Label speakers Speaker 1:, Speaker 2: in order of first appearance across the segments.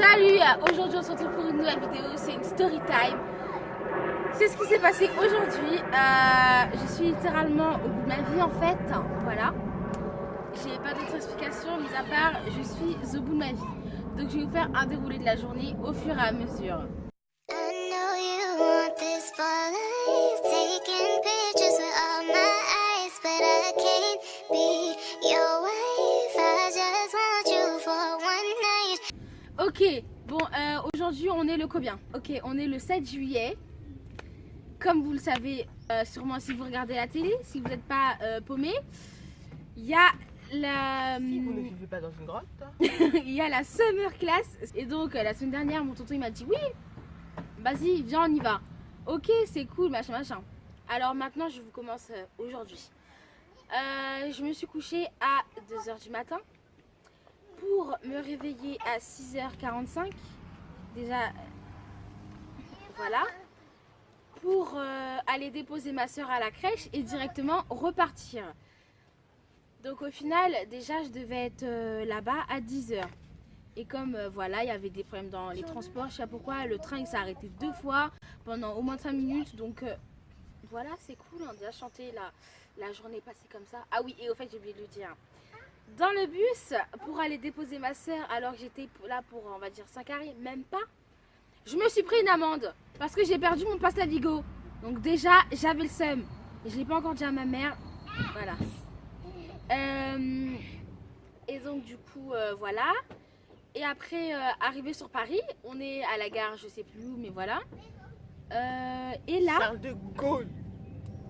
Speaker 1: Salut, aujourd'hui on se retrouve pour une nouvelle vidéo, c'est une story time. C'est ce qui s'est passé aujourd'hui. Je suis littéralement au bout de ma vie en fait, voilà. J'ai pas d'autre explication mis à part je suis au bout de ma vie. Donc je vais vous faire un déroulé de la journée au fur et à mesure. Ok, bon, aujourd'hui on est le combien? Ok, on est le 7 juillet. Comme vous le savez, sûrement si vous regardez la télé, si vous n'êtes pas paumé, il y a la...
Speaker 2: Si vous ne vivez pas dans une grotte.
Speaker 1: il y a la summer class. Et donc la semaine dernière, mon tonton il m'a dit oui, vas-y, viens, on y va. Ok, c'est cool, machin, machin. Alors maintenant, je vous commence aujourd'hui. Je me suis couchée à 2h du matin pour me réveiller à 6h45. Déjà, voilà. Pour aller déposer ma soeur à la crèche et directement repartir. Donc au final, déjà, je devais être là-bas à 10h. Et comme voilà, il y avait des problèmes dans les transports, je sais pas pourquoi, le train il s'est arrêté 2 fois pendant au moins 5 minutes. Donc voilà, c'est cool, on a déjà chanté la journée passée comme ça. Ah oui, et au fait, j'ai oublié de le dire. Dans le bus, pour aller déposer ma soeur, alors que j'étais là pour, on va dire, 5 arrêts, même pas, je me suis pris une amende parce que j'ai perdu mon passe Navigo. Donc déjà, j'avais le seum. Et je l'ai pas encore dit à ma mère. Voilà. Et donc du coup, voilà. Et après, arrivé sur Paris, on est à la gare, je sais plus où, mais voilà. Et là...
Speaker 2: Charles de Gaulle.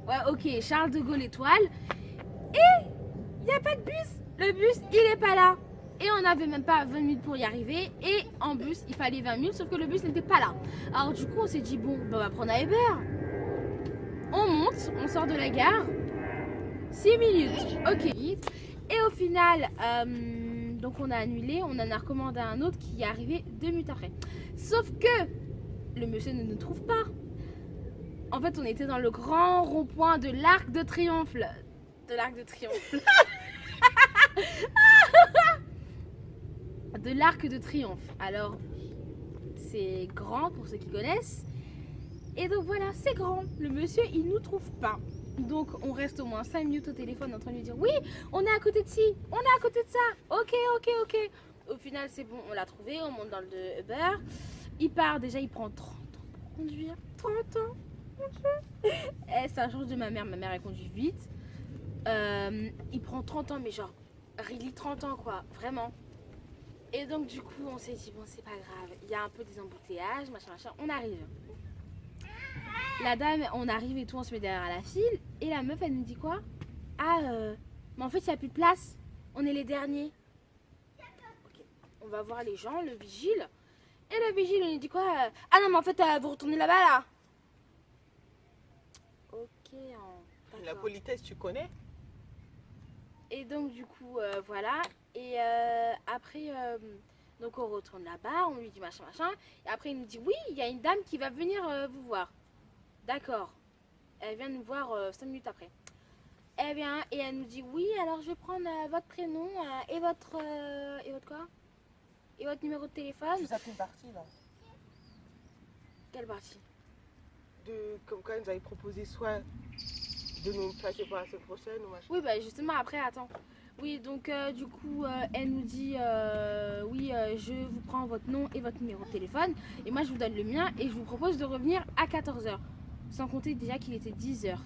Speaker 1: Ouais, ok, Charles de Gaulle étoile. Et il n'y a pas de bus. Le bus, il est pas là. Et on n'avait même pas 20 minutes pour y arriver. Et en bus, il fallait 20 minutes, sauf que le bus n'était pas là. Alors du coup, on s'est dit, bon, bah, on va prendre un Uber. On monte, on sort de la gare. 6 minutes, ok. Et au final, donc on a annulé, on en a recommandé un autre qui est arrivé 2 minutes après. Sauf que le monsieur ne nous trouve pas. En fait, on était dans le grand rond-point de l'Arc de Triomphe. De l'Arc de Triomphe. De l'Arc de Triomphe. Alors, c'est grand pour ceux qui connaissent. Et donc voilà, c'est grand. Le monsieur, il nous trouve pas. Donc, on reste au moins 5 minutes au téléphone en train de lui dire oui, on est à côté de ci, on est à côté de ça. Ok, ok, ok. Au final, c'est bon, on l'a trouvé. On monte dans le Uber. Il part, déjà, il prend 30 ans pour conduire. 30 ans. Et ça change de ma mère. Ma mère, elle conduit vite. Il prend 30 ans, mais genre, really 30 ans, quoi. Vraiment. Et donc, du coup, on s'est dit, bon, c'est pas grave. Il y a un peu des embouteillages, machin, machin. On arrive. La dame, on arrive et tout, on se met derrière la file. Et la meuf, elle nous dit quoi? Ah, mais en fait, il n'y a plus de place. On est les derniers. Ok. On va voir les gens, le vigile. Et le vigile, il nous dit quoi? Ah non, mais en fait, vous retournez là-bas, là. Ok.
Speaker 2: La politesse, tu connais?
Speaker 1: Et donc, du coup, voilà. Et après, donc on retourne là-bas, on lui dit machin, machin. Et après, il nous dit, oui, il y a une dame qui va venir vous voir. D'accord. Elle vient nous voir 5 minutes après. Elle vient et elle nous dit, oui, alors je vais prendre votre prénom et votre quoi? Et votre numéro de téléphone.
Speaker 2: Ça fait une partie, là.
Speaker 1: Quelle partie?
Speaker 2: Comme quand ils avaient proposé soit de nous placer pour la semaine prochaine ou machin.
Speaker 1: Oui, bah justement, après, attends. Oui, donc du coup, elle nous dit, oui, je vous prends votre nom et votre numéro de téléphone. Et moi, je vous donne le mien et je vous propose de revenir à 14h. Sans compter déjà qu'il était 10h.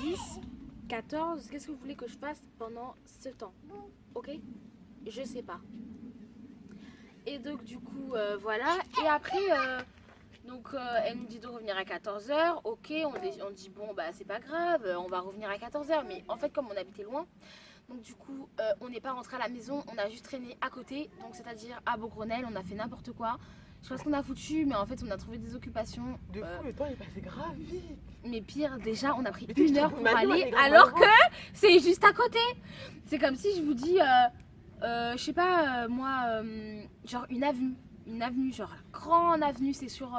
Speaker 1: 10, 14, qu'est-ce que vous voulez que je fasse pendant ce temps? Ok? Je sais pas. Et donc, du coup, voilà. Et après... Donc elle nous dit de revenir à 14h, ok, on dit bon bah c'est pas grave, on va revenir à 14h, mais en fait comme on habitait loin, donc du coup on n'est pas rentré à la maison, on a juste traîné à côté, donc c'est-à-dire à Beaugrenelle, on a fait n'importe quoi, je sais pas ce qu'on a foutu, mais en fait on a trouvé des occupations.
Speaker 2: De fou, le temps est passé grave vite.
Speaker 1: Mais pire, déjà on a pris
Speaker 2: Mais
Speaker 1: 1 heure pour
Speaker 2: Madeleine,
Speaker 1: aller,
Speaker 2: elle est
Speaker 1: alors
Speaker 2: grave.
Speaker 1: que c'est juste à côté. C'est comme si je vous dis, je sais pas, moi, genre une avenue, genre la grande avenue, c'est sur,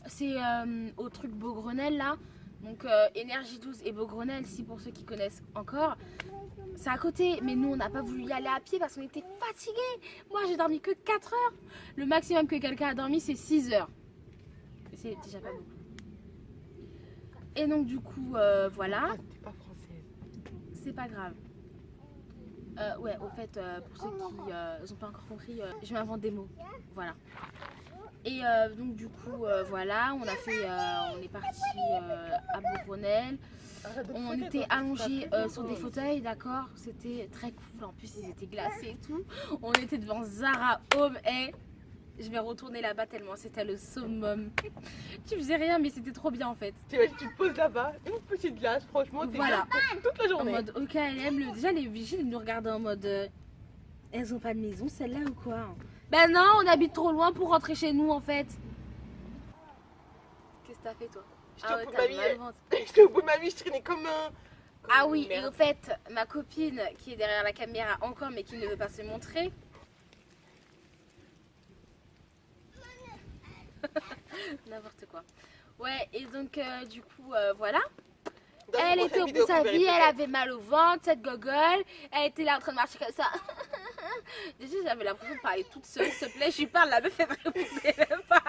Speaker 1: c'est au truc Beaugrenelle là, Donc Énergie 12 et Beaugrenelle, si pour ceux qui connaissent encore, c'est à côté. Mais nous, on n'a pas voulu y aller à pied parce qu'on était fatigués. Moi, j'ai dormi que 4 heures. Le maximum que quelqu'un a dormi, c'est 6 heures. C'est déjà pas beaucoup. Et donc du coup, voilà.
Speaker 2: Ah, t'es pas française.
Speaker 1: C'est pas grave. Ouais, au fait, pour ceux qui n'ont pas encore compris, je m'invente des mots. Voilà. Et donc du coup, voilà, on est parti à Beaugrenelle. On était allongés sur des fauteuils, d'accord. C'était très cool. En plus, ils étaient glacés et tout. On était devant Zara Home et je vais retourner là-bas tellement c'était le summum. Tu faisais rien, mais c'était trop bien en fait.
Speaker 2: Tu te poses là-bas, une petite glace, franchement, t'es
Speaker 1: Voilà.
Speaker 2: bien toute la
Speaker 1: En
Speaker 2: journée.
Speaker 1: mode OKLM, déjà les vigiles ils nous regardaient en mode elles ont pas de maison celle-là ou quoi? Ben non, on habite trop loin pour rentrer chez nous en fait. Qu'est-ce que t'as fait toi?
Speaker 2: J'étais
Speaker 1: Ah
Speaker 2: au
Speaker 1: ouais,
Speaker 2: bout de
Speaker 1: t'as
Speaker 2: ma vie,
Speaker 1: mal au ventre.
Speaker 2: j'étais au bout de ma vie, je traînais comme un.
Speaker 1: Ah oui,
Speaker 2: Merde.
Speaker 1: et au fait, ma copine qui est derrière la caméra encore mais qui ne veut pas se montrer. N'importe quoi. Ouais, et donc du coup, voilà.
Speaker 2: Dans une
Speaker 1: Elle
Speaker 2: prochaine
Speaker 1: était au bout
Speaker 2: vidéo,
Speaker 1: de sa
Speaker 2: vous verrez
Speaker 1: vie, elle
Speaker 2: peut-être.
Speaker 1: avait mal au ventre, cette gogole. Elle était là en train de marcher comme ça. Déjà, j'avais l'impression de parler toute seule, s'il te plaît. Je lui parle, la meuf, elle me répondait même pas.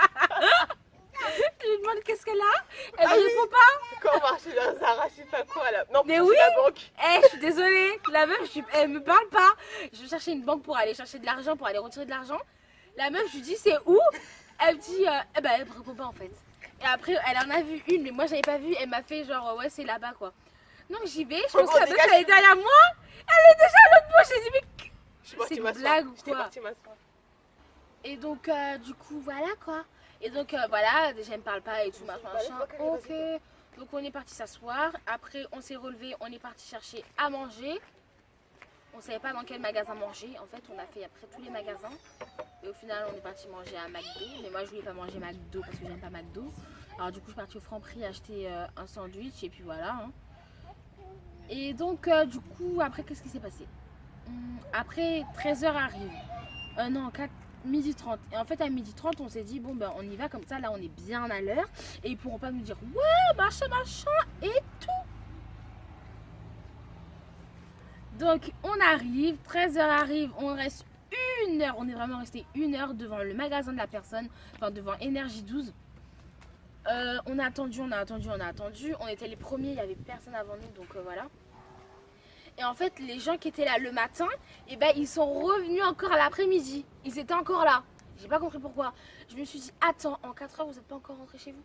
Speaker 1: Je lui demande qu'est-ce qu'elle a. Elle me répond pas.
Speaker 2: Quand on marchait dans Zara, je sais pas quoi là. Non,
Speaker 1: Mais
Speaker 2: c'est
Speaker 1: oui.
Speaker 2: la banque.
Speaker 1: Je suis désolée. La meuf, elle me parle pas. Je cherchais une banque pour aller chercher de l'argent, pour aller retirer de l'argent. La meuf, je lui dis c'est où? Elle me dit, eh ben, elle me répond pas en fait. Et après, elle en a vu une, mais moi, j'avais pas vu. Elle m'a fait genre, ouais, c'est là-bas quoi. Donc j'y vais, je pense que la meuf elle est derrière moi, elle est déjà à l'autre bout, j'ai dit mais c'est une blague ou quoi? Et donc du coup voilà quoi. Et donc voilà, déjà elle me parle pas et tout machin. Ok, donc on est parti s'asseoir, après on s'est relevé, on est parti chercher à manger. On savait pas dans quel magasin manger, en fait on a fait après tous les magasins. Et au final on est parti manger à McDo, mais moi je voulais pas manger McDo parce que j'aime pas McDo. Alors du coup je suis partie au Franprix acheter un sandwich et puis voilà. Hein. Et donc, du coup, après, qu'est-ce qui s'est passé? Après, 13h arrive. Non, 12h30. Et en fait, à 12h30, on s'est dit, bon, ben, on y va comme ça. Là, on est bien à l'heure. Et ils pourront pas nous dire, ouais, machin, et tout. Donc, on arrive. 13h arrive. On reste 1 heure. On est vraiment resté 1 heure devant le magasin de la personne. Enfin, devant Énergie 12. On a attendu. On était les premiers, il n'y avait personne avant nous, donc voilà. Et en fait, les gens qui étaient là le matin, et ben, ils sont revenus encore à l'après-midi. Ils étaient encore là. J'ai pas compris pourquoi. Je me suis dit, attends, en 4 heures, vous n'êtes pas encore rentrés chez vous?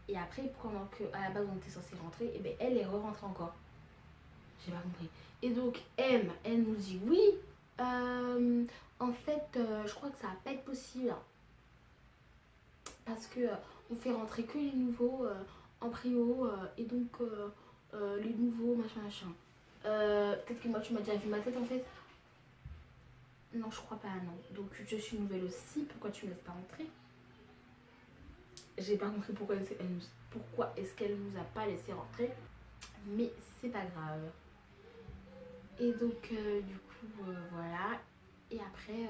Speaker 1: Et après, pendant qu'à la base on était censé rentrer, et ben, elle est re-rentrée encore. J'ai pas compris. Et donc, elle nous dit, oui, en fait, je crois que ça va pas être possible. Parce que on fait rentrer que les nouveaux en prio. Et donc, les nouveaux, machin. Peut-être que moi, tu m'as déjà vu ma tête en fait. Non, je crois pas, non. Donc, je suis nouvelle aussi. Pourquoi tu me laisses pas rentrer? J'ai pas compris pourquoi est-ce qu'elle nous a pas laissé rentrer. Mais c'est pas grave. Et donc, du coup, voilà. Et après,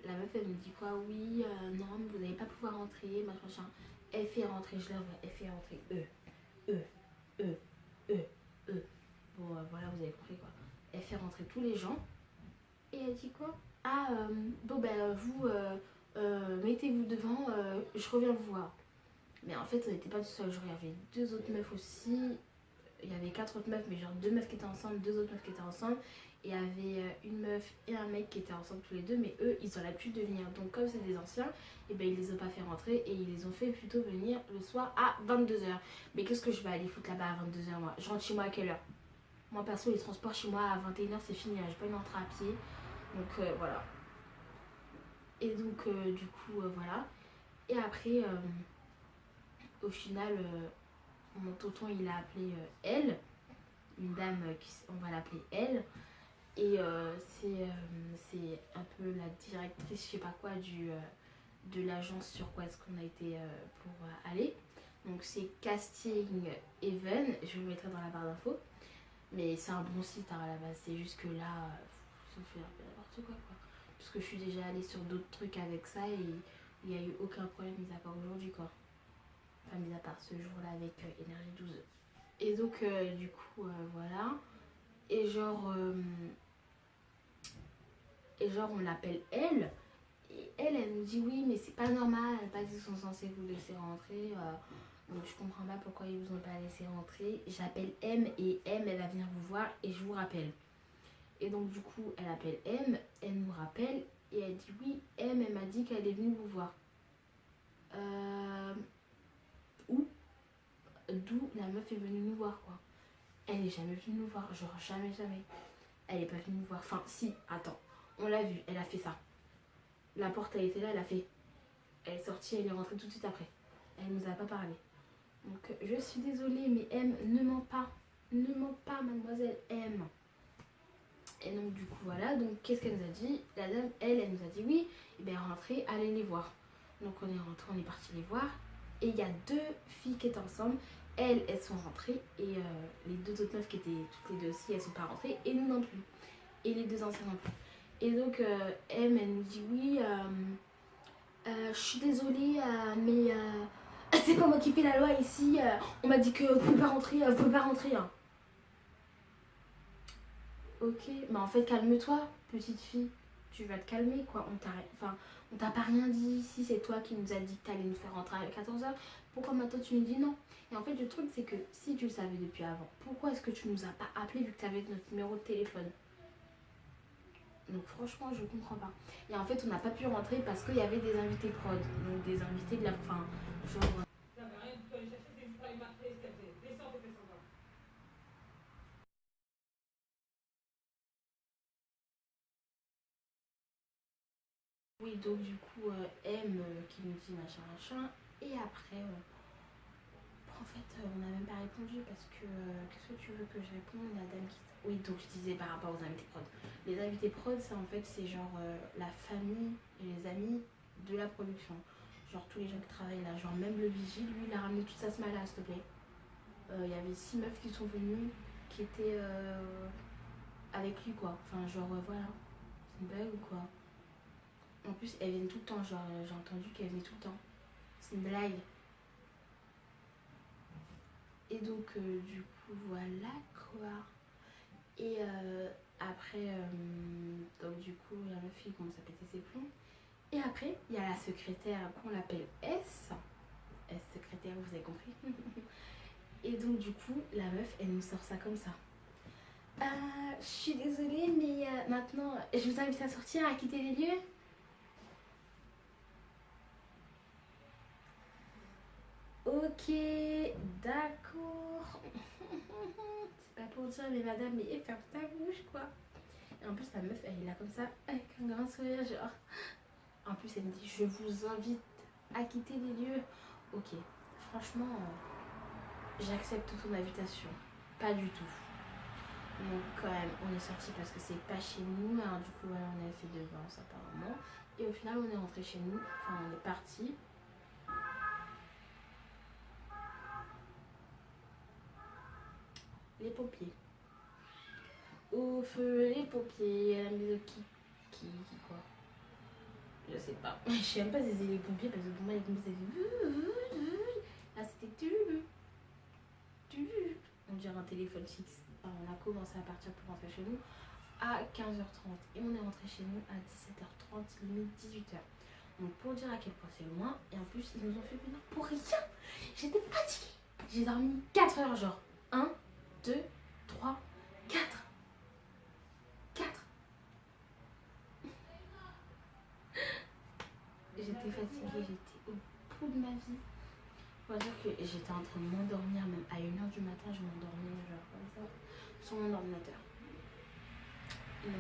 Speaker 1: la meuf, elle me dit quoi? Oui, non, mais vous n'allez pas pouvoir rentrer, machin. Elle fait rentrer, je la vois, elle fait rentrer Bon, voilà, vous avez compris quoi. Elle fait rentrer tous les gens. Et elle dit quoi? Ah, bon, ben, vous, mettez-vous devant, je reviens vous voir. Mais en fait, on n'était pas tout seul. Genre, il y avait 2 autres meufs aussi. Il y avait 4 autres meufs, mais genre 2 meufs qui étaient ensemble, 2 autres meufs qui étaient ensemble. Et il y avait une meuf et un mec qui étaient ensemble tous les deux, mais eux, ils ont l'habitude de venir. Donc comme c'est des anciens, et ben ils les ont pas fait rentrer et ils les ont fait plutôt venir le soir à 22h. Mais qu'est-ce que je vais aller foutre là-bas à 22h moi? Je rentre chez moi à quelle heure? Moi perso, les transports chez moi à 21h c'est fini, j'ai pas une entrée à pied. Donc voilà. Et donc du coup voilà. Et après, au final, mon tonton il a appelé elle, une dame, on va l'appeler elle. Et c'est un peu la directrice, je sais pas quoi, de l'agence sur quoi est-ce qu'on a été pour aller. Donc c'est Casting Even, je le mettrai dans la barre d'infos. Mais c'est un bon site hein, à la base, c'est juste que là, ça fait un peu n'importe quoi. Parce que je suis déjà allée sur d'autres trucs avec ça et il n'y a eu aucun problème, mis à part aujourd'hui, quoi. Enfin, mis à part ce jour-là avec Énergie 12. Et donc, du coup, voilà. Et genre, on l'appelle elle. Et elle nous dit oui, mais c'est pas normal. Elle pas dit qu'ils sont censés vous laisser rentrer. Donc, je comprends pas pourquoi ils vous ont pas laissé rentrer. J'appelle M et M, elle va venir vous voir et je vous rappelle. Et donc, du coup, elle appelle M, elle nous rappelle et elle dit oui, M, elle m'a dit qu'elle est venue vous voir. Où D'où la meuf est venue nous voir, quoi. Elle est jamais venue nous voir, genre jamais. Elle est pas venue nous voir. Enfin, si, attends, on l'a vue, elle a fait ça. La porte, elle était là, elle a fait. Elle est sortie, elle est rentrée tout de suite après. Elle nous a pas parlé. Donc, je suis désolée, mais M, ne ment pas. Ne ment pas, mademoiselle M. Et donc, du coup, voilà. Donc, qu'est-ce qu'elle nous a dit? La dame, elle nous a dit oui. Et bien, rentrez, allez les voir. Donc, on est rentré, on est parti les voir. Et il y a deux filles qui étaient ensemble. Elles sont rentrées. Et les deux autres meufs qui étaient toutes les deux aussi, elles sont pas rentrées. Et nous non plus. Et les deux anciens non plus. Et donc, M, elle nous dit oui. Je suis désolée, mais c'est pas moi qui fais la loi ici. On m'a dit que vous pouvez pas rentrer. Vous pouvez pas rentrer. Hein. Ok, mais en fait, calme-toi, petite fille. Tu vas te calmer, quoi. On t'a pas rien dit ici. C'est toi qui nous as dit que t'allais nous faire rentrer à 14h. Pourquoi maintenant tu nous dis non? Et en fait, le truc, c'est que si tu le savais depuis avant, pourquoi est-ce que tu nous as pas appelé vu que tu avais notre numéro de téléphone? Donc franchement, je comprends pas. Et en fait, on n'a pas pu rentrer parce qu'il y avait des invités prod. Donc des invités de la fin. Genre... Oui, donc du coup, M qui nous dit machin. Et après, en fait, on n'a même pas répondu parce que qu'est-ce que tu veux que je réponde? La dame qui... Oui, donc je disais par rapport aux invités prod. Les invités prod, ça en fait, c'est genre la famille et les amis de la production. Genre tous les gens qui travaillent là. Genre même le vigile, lui, il a ramené toute sa smala, s'il te plaît. Il y avait 6 meufs qui sont venues, qui étaient avec lui, quoi. Enfin, genre, voilà. C'est une blague ou quoi? En plus, elles viennent tout le temps. Genre, j'ai entendu qu'elles venaient tout le temps. C'est une blague. Et donc, du coup, voilà, quoi. Et après, donc du coup, la meuf, il commence à péter ses plombs. Et après, il y a la secrétaire qu'on l'appelle S. S secrétaire, vous avez compris. Et donc, du coup, la meuf, elle nous sort ça comme ça. Je suis désolée, mais maintenant, je vous invite à sortir, à quitter les lieux. Ok, d'accord. C'est pas pour dire, mais madame, mais ferme ta bouche, quoi. Et en plus, la meuf, elle est là comme ça, avec un grand sourire, genre. En plus, elle me dit, je vous invite à quitter les lieux. Ok, franchement, j'accepte ton invitation. Pas du tout. Donc, quand même, on est sorti parce que c'est pas chez nous. Alors, du coup, voilà, on a fait de Vence, apparemment. Et au final, on est rentré chez nous. Enfin, on est parti. Les pompiers. Au feu, les pompiers. La musique qui quoi? Je sais pas. Je sais même pas si c'est les pompiers parce que pour moi, les pompiers, ça fait. Là, c'était. On dirait un téléphone fixe. Alors, on a commencé à partir pour rentrer chez nous à 15h30 et on est rentré chez nous à 17h30, limite 18h. Donc, pour dire à quel point c'est loin, et en plus, ils nous ont fait venir pour rien. J'étais fatiguée. J'ai dormi 4 heures, genre 1, 2, 3, 4. J'étais fatiguée, j'étais au bout de ma vie. Faut dire que j'étais en train de m'endormir, même à 1h du matin, je m'endormais genre comme ça, sur mon ordinateur. Donc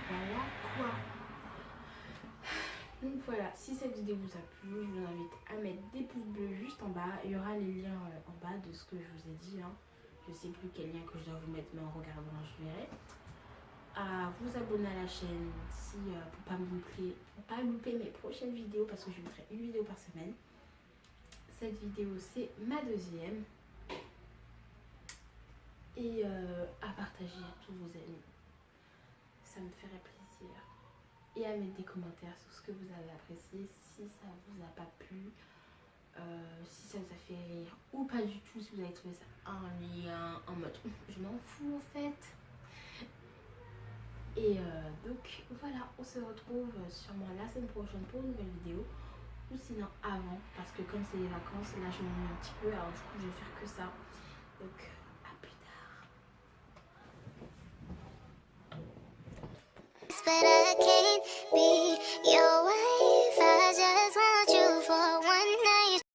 Speaker 1: voilà quoi. Donc voilà, si cette vidéo vous a plu, je vous invite à mettre des pouces bleus juste en bas. Il y aura les liens en bas de ce que je vous ai dit. Hein. Je sais plus quel lien que je dois vous mettre, mais en regardant, je verrai. À vous abonner à la chaîne si, pour pas louper mes prochaines vidéos parce que je mettrai une vidéo par semaine. Cette vidéo c'est ma deuxième. Et à partager à tous vos amis. Ça me ferait plaisir. et à mettre des commentaires sur ce que vous avez apprécié, si ça vous a pas plu, si ça vous a fait rire ou pas du tout, si vous avez trouvé ça ennuyant, en mode je m'en fous en fait. Et donc voilà, on se retrouve sûrement la semaine prochaine pour une nouvelle vidéo, ou sinon avant, parce que comme c'est les vacances, là je m'ennuie un petit peu, alors du coup je vais faire que ça. Donc à plus tard.
Speaker 3: But I can't be